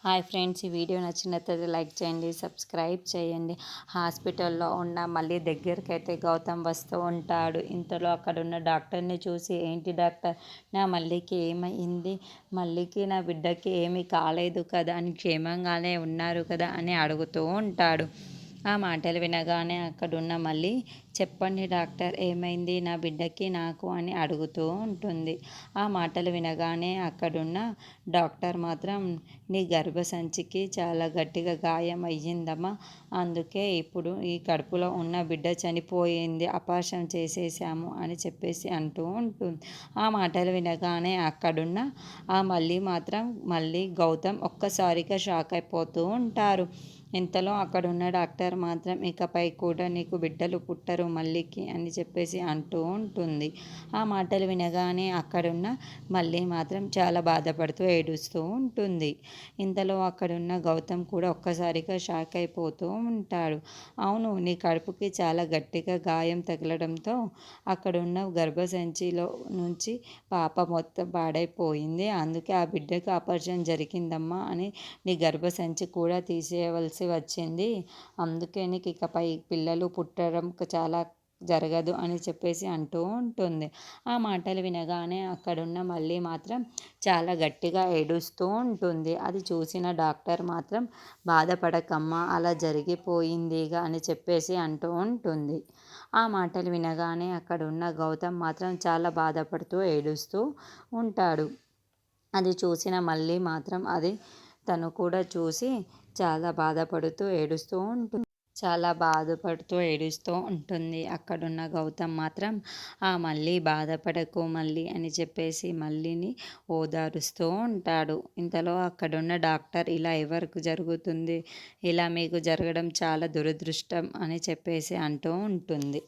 Hi friends, ఈ video నచ్చినట్లయితే like చేయండి, సబ్స్క్రైబ్ చేయండి. హాస్పిటల్లో ఉన్న మళ్ళీ దగ్గరికైతే గౌతమ్ వస్తూ ఉంటాడు. ఇంతలో అక్కడ ఉన్న డాక్టర్ని చూసి, ఏంటి డాక్టర్, నా మల్లికి ఏమైంది? మల్లికి నా బిడ్డకి ఏమీ కాలేదు కదా అని, క్షేమంగానే ఉన్నారు కదా అని అడుగుతూ ఉంటాడు. ఆ మాటలు వినగానే అక్కడున్న మళ్ళీ, చెప్పండి డాక్టర్, ఏమైంది నా బిడ్డకి నాకు అని అడుగుతూ ఉంటుంది. ఆ మాటలు వినగానే అక్కడున్న డాక్టర్ మాత్రం, నీ గర్భసంచికి చాలా గట్టిగా గాయం అయ్యిందమ్మా, అందుకే ఇప్పుడు ఈ కడుపులో ఉన్న బిడ్డ చనిపోయింది, అపార్షన్ చేసేసాము అని చెప్పేసి అంటూ ఉంటుంది. ఆ మాటలు వినగానే అక్కడున్న మళ్ళీ మాత్రం మళ్ళీ గౌతమ్ ఒక్కసారిగా షాక్ అయిపోతూ ఉంటారు. ఇంతలో అక్కడున్న డాక్టర్ మాత్రం, ఇకపై కూడా నీకు బిడ్డలు పుట్టరు మల్లికి అని చెప్పేసి అంటూ ఉంటుంది. ఆ మాటలు వినగానే అక్కడున్న మళ్ళీ మాత్రం చాలా బాధపడుతూ ఏడుస్తూ ఉంటుంది. ఇంతలో అక్కడున్న గౌతమ్ కూడా ఒక్కసారిగా షాక్ అయిపోతూ ఉంటాడు. అవును, నీ కడుపుకి చాలా గట్టిగా గాయం తగలడంతో అక్కడున్న గర్భసంచిలో నుంచి పాప మొత్తం పాడైపోయింది, అందుకే ఆ బిడ్డకు ఆపరేషన్ జరిగిందమ్మా అని, నీ గర్భసంచి కూడా తీసేయవలసి వచ్చింది, అందుకే నీకు ఇకపై పిల్లలు పుట్టడం చాలా జరగదు అని చెప్పేసి అంటూ ఉంటుంది. ఆ మాటలు వినగానే అక్కడున్న మళ్ళీ మాత్రం చాలా గట్టిగా ఏడుస్తూ ఉంటుంది. అది చూసిన డాక్టర్ మాత్రం, బాధపడకమ్మా, అలా జరిగిపోయిందిగా అని చెప్పేసి అంటూ ఉంటుంది. ఆ మాటలు వినగానే అక్కడున్న గౌతమ్ మాత్రం చాలా బాధపడుతూ ఏడుస్తూ ఉంటాడు. అది చూసిన మళ్ళీ మాత్రం తను కూడా చూసి చాలా బాధపడుతూ ఏడుస్తూ ఉంటుంది. అక్కడున్న గౌతమ్ మాత్రం, మళ్ళీ బాధపడకు మళ్ళీ అని చెప్పేసి మళ్ళీని ఓదారుస్తూ ఉంటాడు. ఇంతలో అక్కడున్న డాక్టర్, ఇలా ఎవరికి జరుగుతుంది, ఇలా మీకు జరగడం చాలా దురదృష్టం అని చెప్పేసి అంటూ ఉంటుంది.